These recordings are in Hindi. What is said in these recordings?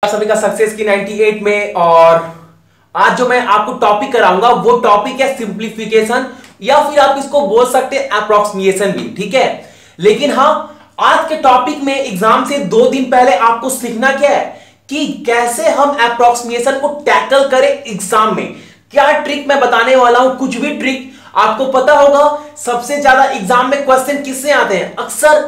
सभी का सक्सेस की 98 में। और आज जो मैं आपको टॉपिक कराऊंगा वो टॉपिक है सिंप्लीफिकेशन, या फिर आप इसको बोल सकते हैं अप्रोक्सीमेशन भी, ठीक है। लेकिन हाँ, आज के टॉपिक में एग्जाम से 2 दिन पहले आपको सीखना क्या है कि कैसे हम अप्रोक्सीमेशन को टैकल करें एग्जाम में। क्या ट्रिक मैं बताने वाला हूं, कुछ भी ट्रिक आपको पता होगा। सबसे ज्यादा एग्जाम में क्वेश्चन किससे आते हैं? अक्सर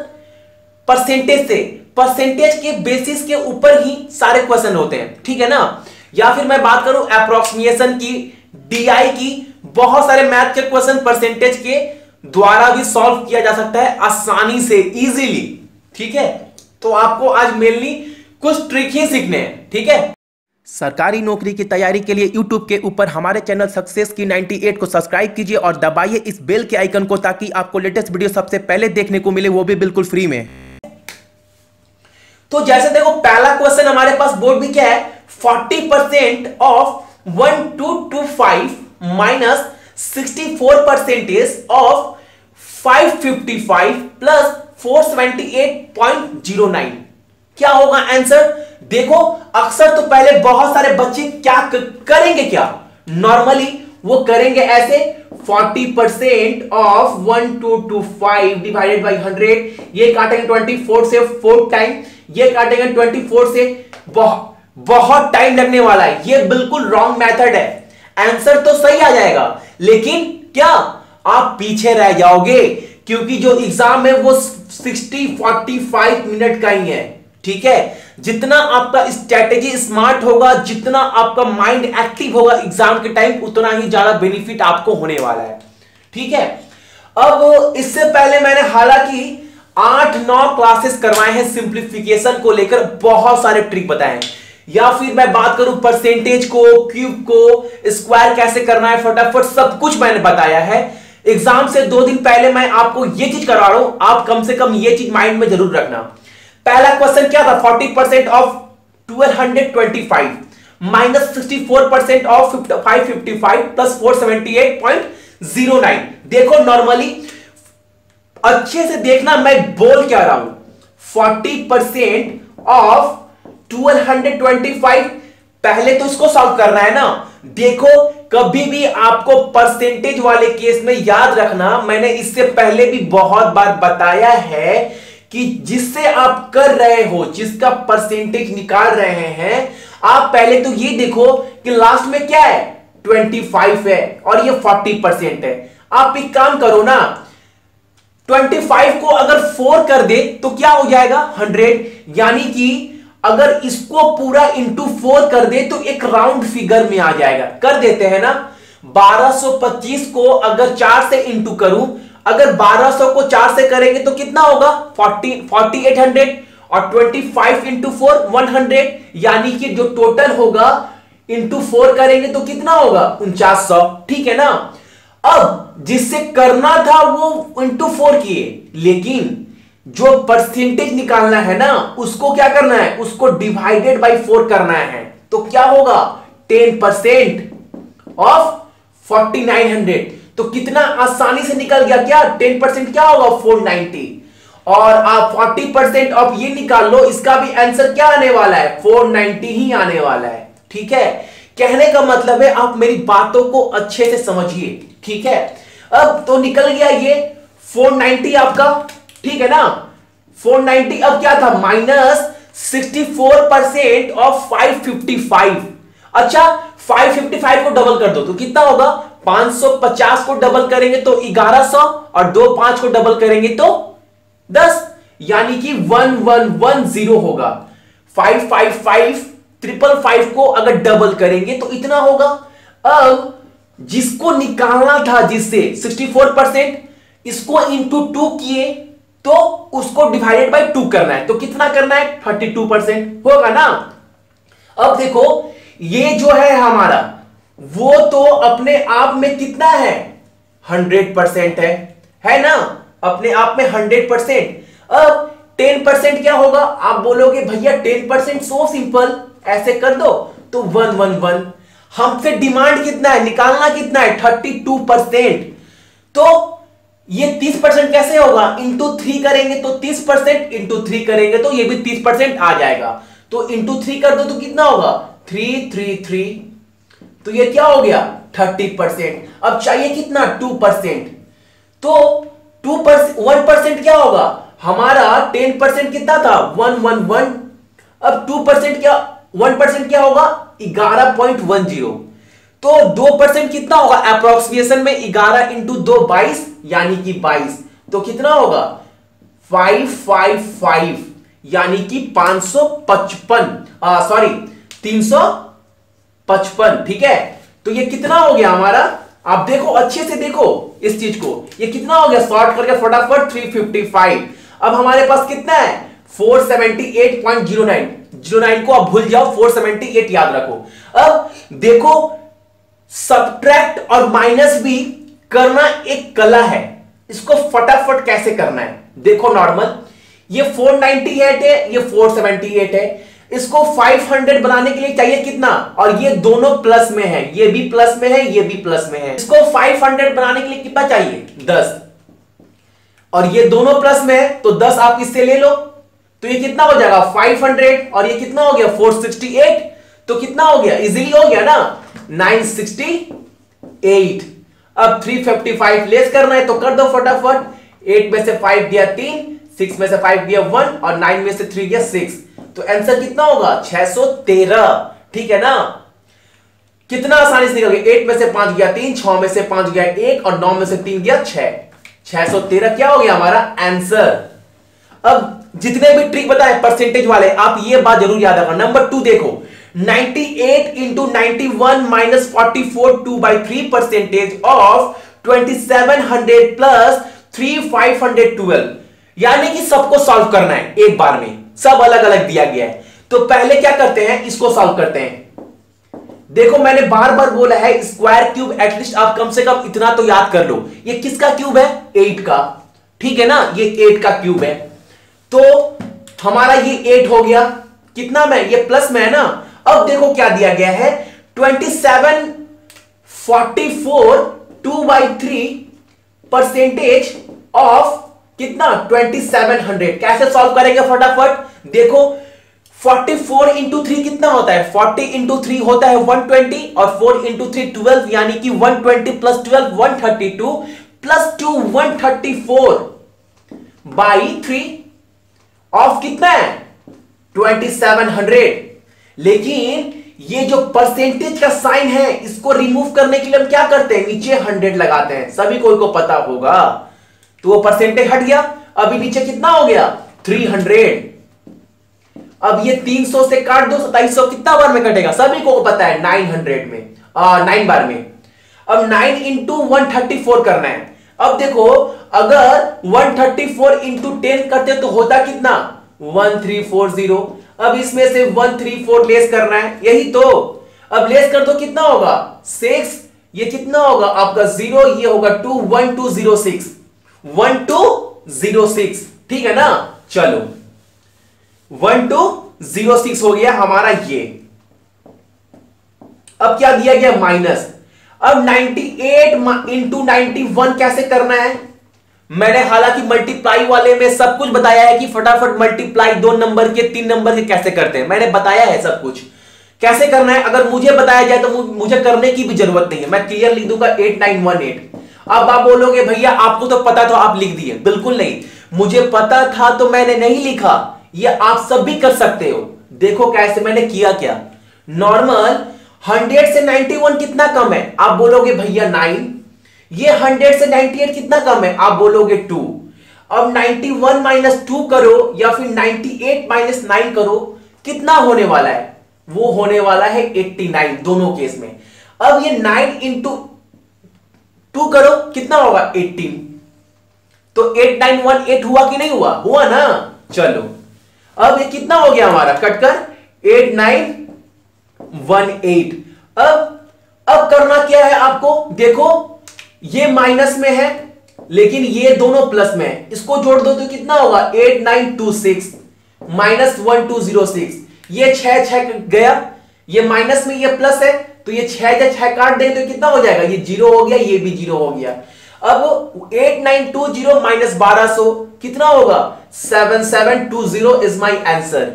परसेंटेज से, परसेंटेज के बेसिस के ऊपर ही सारे क्वेश्चन होते हैं, ठीक है ना। या फिर मैं बात करूं अप्रोक्सीमेशन की, डीआई की, बहुत सारे मैथ के क्वेश्चन परसेंटेज के द्वारा भी सॉल्व किया जा सकता है आसानी से, इजीली, ठीक है। तो आपको आज मेनली कुछ ट्रिक ही सीखने हैं, ठीक है। सरकारी नौकरी की तैयारी के लिए YouTube के ऊपर हमारे चैनल सक्सेस की 98 को सब्सक्राइब कीजिए और दबाइए इस बेल के आइकन को, ताकि आपको लेटेस्ट वीडियो सबसे पहले देखने को मिले, वो भी बिल्कुल फ्री में। तो जैसे देखो, पहला क्वेश्चन हमारे पास बोर्ड में क्या है, 40% ऑफ 1225 माइनस 64% ऑफ 555 प्लस 478.09, क्या होगा आंसर? देखो, अक्सर तो पहले बहुत सारे बच्चे क्या करेंगे, क्या नॉर्मली वो करेंगे ऐसे, 40% ऑफ 1225 डिवाइडेड बाई 100, ये काटेंगे 24 से 4 टाइम, ये काटेंगे 24 से, बहुत टाइम लगने वाला है। ये बिल्कुल रॉन्ग मेथड है। आंसर तो सही आ जाएगा, लेकिन क्या आप पीछे रह जाओगे, क्योंकि जो एग्जाम है वो 45 मिनट का ही है, ठीक है। जितना आपका स्ट्रेटेजी स्मार्ट होगा, जितना आपका माइंड एक्टिव होगा एग्जाम के टाइम, उतना ही ज्यादा बेनिफिट आपको होने वाला है, ठीक है। अब इससे पहले मैंने हालांकि 8-9 क्लासेस करवाए हैं सिंप्लीफिकेशन को लेकर, बहुत सारे ट्रिक बताए हैं। या फिर मैं बात करूं परसेंटेज को, क्यूब को, स्क्वायर कैसे करना है, फटाफट सब कुछ मैंने बताया है। एग्जाम से 2 दिन पहले मैं आपको ये चीज करवा रहा हूं, आप कम से कम ये चीज माइंड में जरूर रखना। पहला क्वेश्चन क्या था, 40% ऑफ 1225 माइनस 64% ऑफ 555 प्लस 478.09। देखो, नॉर्मली अच्छे से देखना मैं बोल क्या रहा हूं, 40% ऑफ 1225, पहले तो इसको सॉल्व करना है ना। देखो, कभी भी आपको परसेंटेज वाले केस में याद रखना, मैंने इससे पहले भी बहुत बार बताया है कि जिससे आप कर रहे हो, जिसका परसेंटेज निकाल रहे हैं, आप पहले तो ये देखो कि लास्ट में क्या है, 25 है और ये 40% है। आप एक काम करो ना, 25 को अगर 4 कर दे तो क्या हो जाएगा, 100। यानी कि अगर इसको पूरा इंटू 4 कर दे तो एक राउंड फिगर में आ जाएगा। कर देते हैं ना। 1225 को अगर 4 से इंटू करूं, अगर 1200 को 4 से करेंगे तो कितना होगा, 4800, और 25 इंटू 4 100, यानी कि जो टोटल होगा इंटू 4 करेंगे तो कितना होगा, 4900, ठीक है ना। अब जिससे करना था वो इंटू 4 किए, लेकिन जो परसेंटेज निकालना है ना, उसको क्या करना है, उसको डिवाइडेड बाई 4 करना है। तो क्या होगा, 10% ऑफ 4900। तो कितना आसानी से निकल गया, क्या 10% क्या होगा, 490। और आप 40% ऑफ ये निकाल लो, इसका भी आंसर क्या आने वाला है, 490 ही आने वाला है, ठीक है। कहने का मतलब है आप मेरी बातों को अच्छे से समझिए, ठीक है। अब तो निकल गया ये 490 आपका, ठीक है ना। 490 अब क्या था, माइनस 64% ऑफ 555। अच्छा, 555 को डबल कर दो तो कितना होगा, 550 को डबल करेंगे तो 1100, और 5 को डबल करेंगे तो 10, यानी कि 1110 होगा। 555 555 को अगर डबल करेंगे तो इतना होगा। अब जिसको निकालना था, जिससे 64%, इसको इंटू 2 किए तो उसको डिवाइडेड बाय 2 करना है, तो कितना करना है, 32% होगा ना। अब देखो, ये जो है हमारा, वो तो अपने आप में कितना है, 100% है ना, अपने आप में 100%। अब 10% क्या होगा, आप बोलोगे भैया 10% सो सिंपल, ऐसे कर दो तो 111। हमसे डिमांड कितना है, निकालना कितना है, 32%। तो ये 30% कैसे होगा, इंटू 3 करेंगे तो 30%, इंटू 3 करेंगे तो ये भी 30% आ जाएगा। तो इंटू 3 कर दो तो कितना होगा 333, तो ये क्या हो गया 30%। अब चाहिए कितना 2%, तो 2% 1% क्या होगा हमारा 10% कितना था 111, अब 2% क्या 1% क्या होगा 11.10, तो 2% कितना होगा अप्रोक्सीमेशन में 11 इंटू 2 22 यानी कि 22, तो कितना होगा 555 यानी कि 555 सॉरी 355, ठीक है। तो ये कितना हो गया हमारा, आप देखो अच्छे से देखो इस चीज को, ये कितना हो गया सॉर्ट करके फटाफट 355। अब हमारे पास कितना है 478.09 को आप भूल जाओ, 478 याद रखो। अब देखो सब्ट्रैक्ट और माइनस भी करना एक कला है, इसको फटाफट कैसे करना है देखो। नॉर्मल ये 498 है, ये 478 है, इसको 500 बनाने के लिए चाहिए कितना, और ये दोनों प्लस में है, ये भी प्लस में है, ये भी प्लस में है, इसको 500 बनाने के लिए कितना चाहिए 10, और ये दोनों प्लस में है तो 10 आप इससे ले लो, तो ये कितना हो जाएगा 500, और ये कितना हो गया 468, तो कितना हो गया इजीली हो गया ना 968। अब 355 लेस करना है तो कर दो फटाफट, 8 में से 5 गया 3, 6 में से 5 गया 1, और 9 में से 3 गया 6, तो आंसर कितना होगा 613, ठीक है ना। कितना आसानी से निकल गया, 8 में से 5 गया 3, 6 में से 5 गया 1, और 9 में से 3 गया 6, 613 क्या हो गया हमारा आंसर। अब जितने भी ट्रिक बताए परसेंटेज वाले आप ये बात जरूर याद रखना। नंबर 2 देखो 98 इंटू 91 माइनस 44 2/3% ऑफ 2700 प्लस 3512, यानी कि सबको सॉल्व करना है एक बार में, सब अलग अलग दिया गया है। तो पहले क्या करते हैं इसको सॉल्व करते हैं। देखो मैंने बार बार बोला है स्क्वायर क्यूब एटलीस्ट आप कम से कम इतना तो याद कर लो, ये किसका क्यूब है 8 का, ठीक है ना, ये 8 का क्यूब है, तो हमारा ये 8 हो गया, कितना में ये प्लस में है ना। अब देखो क्या दिया गया है 2744 2/3% ऑफ कितना 2700, कैसे सॉल्व करेंगे फटाफट देखो। 44 इंटू 3 कितना होता है 40 इंटू 3 होता है 120, और 4 इंटू 3 12, यानी कि 120 प्लस 12 132 प्लस 2 134/3 ऑफ कितना है 2700। लेकिन ये जो परसेंटेज का साइन है इसको रिमूव करने के लिए हम क्या करते हैं नीचे 100 लगाते हैं, सभी को पता होगा, तो वो परसेंटेज हट गया। अभी नीचे कितना हो गया 300। अब ये 300 से काट दो 2700 कितना बार में कटेगा सभी को पता है 900 में 9 बार में। अब 9 इंटू 134 करना है। अब देखो अगर 134 इंटू 10 करते तो होता कितना 1340। अब इसमें से 134 लेस करना है, यही तो। अब लेस कर दो कितना होगा 6, ये कितना होगा आपका 0, ये होगा 2 1206 1206, ठीक है ना। चलो 1206 हो गया हमारा ये। अब क्या दिया गया माइनस। अब 98 इंटू 91 कैसे करना है, मैंने हालांकि मल्टीप्लाई वाले में सब कुछ बताया है कि फटाफट मल्टीप्लाई 2 नंबर के 3 नंबर के कैसे करते हैं, मैंने बताया है सब कुछ कैसे करना है। अगर मुझे बताया जाए तो मुझे करने की भी जरूरत नहीं है, मैं क्लियर लिख दूंगा 8918। अब आप बोलोगे भैया आपको तो पता था आप लिख दिए, बिल्कुल नहीं, मुझे पता था तो मैंने नहीं लिखा, ये आप सब भी कर सकते हो। देखो कैसे मैंने किया क्या। नॉर्मल 100 से 91 कितना कम है, आप बोलोगे भैया 9। ये 100 से 98 कितना कम है, आप बोलोगे 2। अब 91 माइनस 2 करो या फिर 98 माइनस 9 करो, कितना होने वाला है, वो होने वाला है 89 दोनों केस में। अब ये 9 इंटू 2 करो कितना होगा 18, तो 8918 हुआ कि नहीं हुआ, हुआ ना। चलो अब ये कितना हो गया हमारा कटकर 8918। अब करना क्या है आपको, देखो ये माइनस में है लेकिन ये दोनों प्लस में है, इसको जोड़ दो तो कितना होगा 8926 माइनस 1206। ये 6 गया, ये माइनस में ये प्लस है तो ये 6 काट दें तो कितना हो जाएगा, ये 0 हो गया, ये भी 0 हो गया। अब 8920 माइनस 1200 कितना होगा 7720 इज माई आंसर,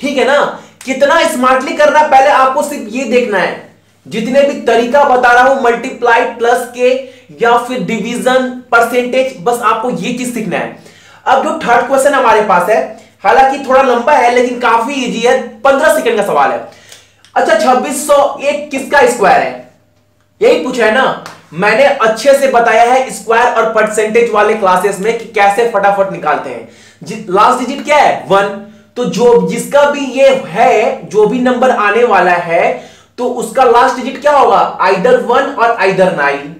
ठीक है ना। कितना स्मार्टली करना है पहले आपको सिर्फ ये देखना है। जितने भी तरीका बता रहा हूं, मल्टीप्लाई, प्लस के या फिर डिवीजन, परसेंटेज, बस आपको ये चीज सीखना है। अब जो थर्ड क्वेश्चन हमारे पास है, हालांकि थोड़ा लंबा है लेकिन काफी इजी है, 15 सेकंड का सवाल है। अच्छा, 2601 किसका स्क्वायर है? यही पूछा है ना। मैंने अच्छे से बताया है स्क्वायर और परसेंटेज वाले क्लासेस में कि कैसे फटाफट निकालते हैं। लास्ट डिजिट क्या है? 1। तो जो जिसका भी ये है, जो भी नंबर आने वाला है, तो उसका लास्ट डिजिट क्या होगा? आइदर 1 और आइदर 9।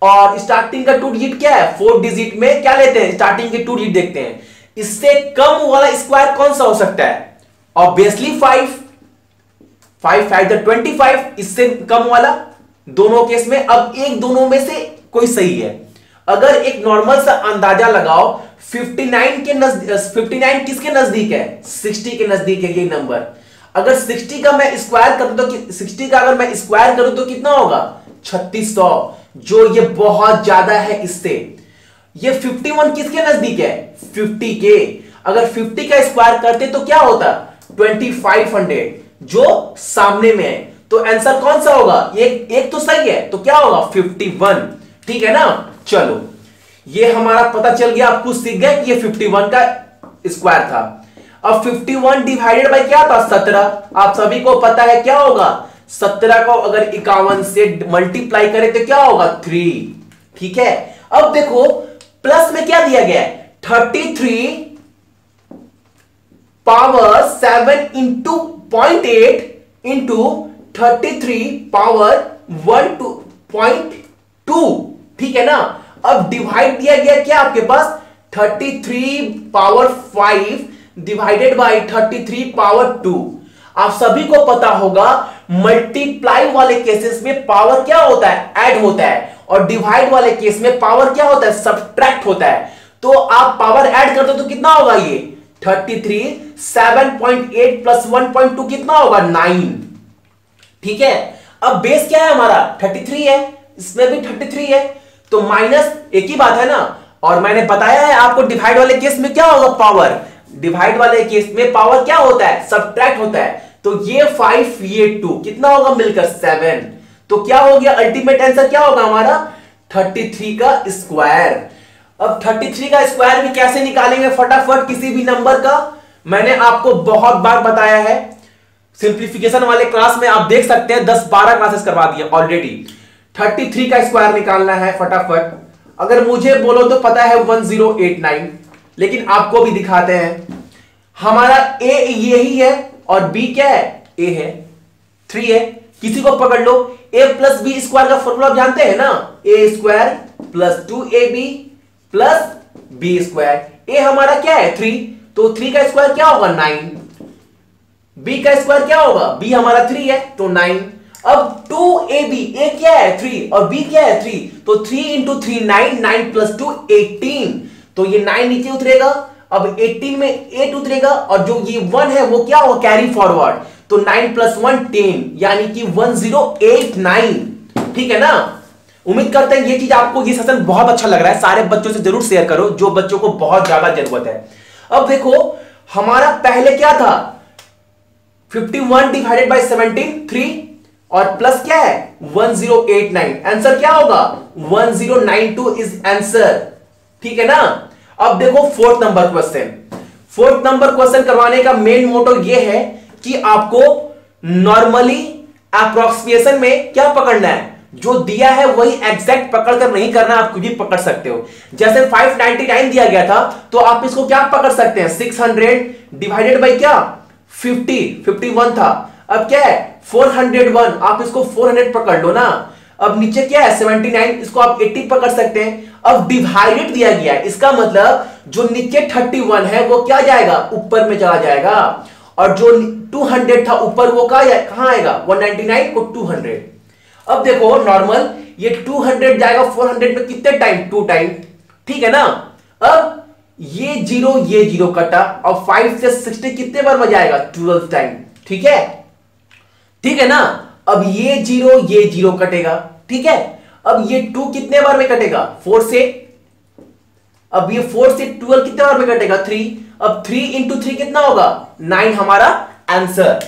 और स्टार्टिंग का 2 डिजिट क्या है? 4 डिजिट में क्या लेते हैं? स्टार्टिंग के 2 डिजिट देखते हैं। इससे कम वाला स्क्वायर कौन सा हो सकता है? ऑब्वियसली 5 5 25। इससे कम वाला दोनों केस में। अब एक दोनों में से कोई सही है। अगर एक नॉर्मल सा अंदाजा लगाओ, 59 के नजदीक, 59 किसके नजदीक है? 60 के नजदीक है ये नंबर। अगर 60 का मैं स्क्वायर करूं तो 60 का अगर मैं स्क्वायर करूं तो कितना होगा? 3600, जो ये बहुत ज्यादा है इससे। ये 51 किसके नजदीक है? 50 के। अगर 50 का स्क्वायर करते तो क्या होता? 2500, जो सामने में है। तो आंसर कौन सा होगा? एक तो सही है, तो क्या होगा? 51। ठीक है ना। चलो, ये हमारा पता चल गया, आप कुछ सीख गए कि ये 51 का स्क्वायर था। अब 51 डिवाइडेड बाय क्या था? 17। आप सभी को पता है क्या होगा? 17 को अगर 51 से मल्टीप्लाई करें तो क्या होगा? 3। ठीक है। अब देखो प्लस में क्या दिया गया है? 33 पावर 7 इंटू 0.8 इंटू 33 पावर 1.2। ठीक है ना। अब डिवाइड दिया गया क्या आपके पास? 33 पावर 5 डिवाइडेड बाय 33 पावर 2। आप सभी को पता होगा मल्टीप्लाई वाले केसेस में पावर क्या होता है? ऐड होता है। और डिवाइड वाले केस में पावर क्या होता है? सब्ट्रैक्ट होता है। तो आप पावर ऐड करते हो तो कितना होगा? ये 33, 7.8 प्लस 1.2 कितना होगा? 9। ठीक है। अब बेस क्या है हमारा? 33 है, इसमें भी 33 है, तो माइनस एक ही बात है ना। और मैंने बताया है आपको डिवाइड वाले केस में क्या होगा? पावर। डिवाइड वाले केस में पावर क्या होता है? सब्ट्रैक्ट होता है। तो ये 5 ये 2 कितना होगा मिलकर? 7। तो क्या हो गया? अल्टीमेट आंसर क्या होगा हमारा? 33 का स्क्वायर। अब 33 का स्क्वायर भी कैसे निकालेंगे फटाफट किसी भी नंबर का? मैंने आपको बहुत बार बताया है, सिंप्लीफिकेशन वाले क्लास में आप देख सकते हैं, 10-12 क्लासेस करवा दिए ऑलरेडी। 33 का स्क्वायर निकालना है फटाफट। अगर मुझे बोलो तो पता है 1089, लेकिन आपको भी दिखाते हैं। हमारा ए यही है और बी क्या है? ए है, 3 है। किसी को पकड़ लो, ए प्लस बी स्क्वायर का फॉर्मूला आप जानते हैं ना? A square plus 2ab plus B square. A हमारा क्या है? 3, तो 3 का स्क्वायर क्या होगा? 9। बी का स्क्वायर क्या होगा? बी हमारा 3 है तो 9। अब 2ab, ए क्या है? 3 और बी क्या है? 3, तो 3 इंटू 3 9, 9 प्लस 2 18। तो ये 9 नीचे उतरेगा, अब 18 में 8 उतरेगा, और जो ये 1 है वो क्या होगा? Carry forward. तो 9 प्लस 1 10, यानी कि 1089। ठीक है ना। उम्मीद करते हैं ये चीज आपको, ये सेशन बहुत अच्छा लग रहा है। सारे बच्चों से जरूर शेयर करो जो बच्चों को बहुत ज्यादा जरूरत है। अब देखो हमारा पहले क्या था? 51 डिवाइडेड बाय 17 3, और प्लस क्या है? 1089। आंसर क्या होगा? 1092 इज आंसर। ठीक है ना। अब देखो fourth number question. Fourth number question करवाने का मेन मोटो यह है कि आपको नॉर्मली अप्रोक्सीमेशन में क्या पकड़ना है? जो दिया है वही एग्जैक्ट पकड़कर नहीं करना, आप कुछ भी पकड़ सकते हो। जैसे 599 दिया गया था तो आप इसको क्या पकड़ सकते हैं? 600 डिवाइडेड बाय क्या? 51 था। अब क्या है? 401, आप इसको 400 पकड़ लो ना। अब नीचे क्या है? 79, इसको आप 80 पकड़ सकते हैं। अब डिवाइडेड दिया गया है, इसका मतलब जो नीचे 31 है वो क्या जाएगा? ऊपर में चला जाएगा, और जो 200 था ऊपर वो कहां आएगा? 199 को 200। अब देखो नॉर्मल, ये 200 जाएगा 400 में कितने टाइम? 2 टाइम। ठीक है ना। अब ये जीरो कटा, और 5 से 60 कितने बार में जाएगा? 12 टाइम। ठीक है, ठीक है ना। अब ये जीरो कटेगा। ठीक है। अब ये 2 कितने बार में कटेगा? 4 से। अब ये 4 से 12 कितने बार में कटेगा? 3। अब 3 इंटू 3 कितना होगा? 9 हमारा आंसर।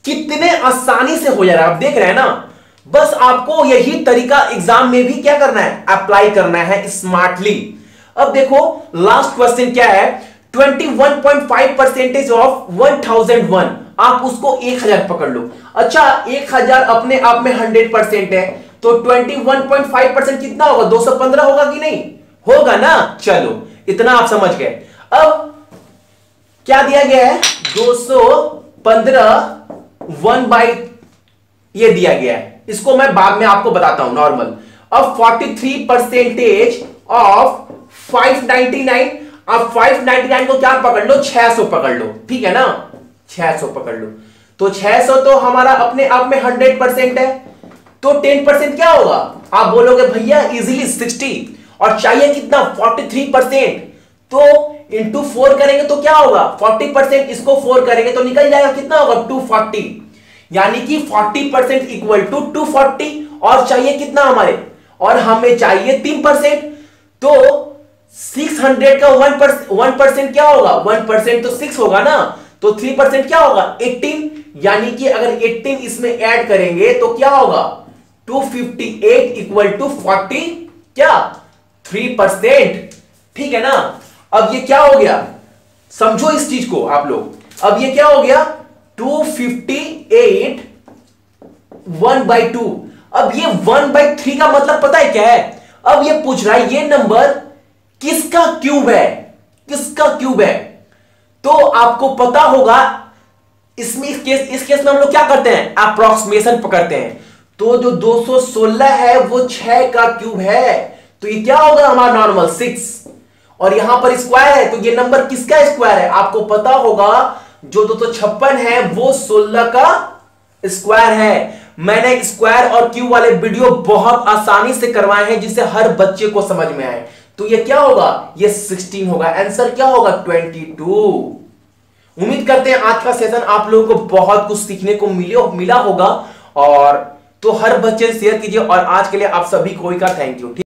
कितने आसानी से हो जा रहा है, आप देख रहे हैं ना। बस आपको यही तरीका एग्जाम में भी क्या करना है, अप्लाई करना है स्मार्टली। अब देखो लास्ट क्वेश्चन क्या है, 21.5% ऑफ 1001, आप उसको 1000 पकड़ लो। अच्छा 1000 अपने आप में 100% है, तो 21.5% कितना होगा, 215 होगा कि नहीं होगा ना। चलो इतना आप समझ गए। अब क्या दिया गया है, 215 1 बाई ये दिया गया है, इसको मैं बाद में आपको बताता हूं नॉर्मल। अब 43% ऑफ 599, अब 599 को क्या पकड़ लो, 600 पकड़ लो, ठीक है ना, 600 पकड़ लो। तो 600 तो हमारा अपने आप में 100% है, तो 10% क्या होगा, आप बोलोगे भैया इजीली 60, और चाहिए कितना 43%, तो इंटू 4 करेंगे तो क्या होगा 40%, इसको 4 करेंगे तो निकल जाएगा कितना होगा 240, यानी कि 40% इक्वल टू 240, और चाहिए कितना हमारे, और हमें चाहिए 3%, तो 600 का 1% क्या होगा, 1% तो 6 होगा ना, तो 3% क्या होगा 18, यानी कि अगर 18 इसमें ऐड करेंगे तो क्या होगा 258 इक्वल टू 40 क्या 3%, ठीक है ना। अब ये क्या हो गया, समझो इस चीज को आप लोग, अब ये क्या हो गया 258 1/2। अब ये 1/3 का मतलब पता है क्या है, अब ये पूछ रहा है ये नंबर किसका क्यूब है, किसका क्यूब है, तो आपको पता होगा इसमें इस केस में हम लोग क्या करते हैं, अप्रोक्सीमेशन पकड़ते हैं। तो जो 216 है वो 6 का क्यूब है, तो ये क्या होगा हमारा नॉर्मल 6, और यहां पर स्क्वायर है, तो ये नंबर किसका स्क्वायर है, आपको पता होगा जो 256 है वो 16 का स्क्वायर है। मैंने स्क्वायर और क्यूब वाले वीडियो बहुत आसानी से करवाए हैं जिससे हर बच्चे को समझ में आए। तो ये क्या होगा, ये 16 होगा, आंसर क्या होगा 22। उम्मीद करते हैं आज का सेशन आप लोगों को बहुत कुछ सीखने को मिला होगा, और तो हर बच्चे शेयर कीजिए, और आज के लिए आप सभी को थैंक यू।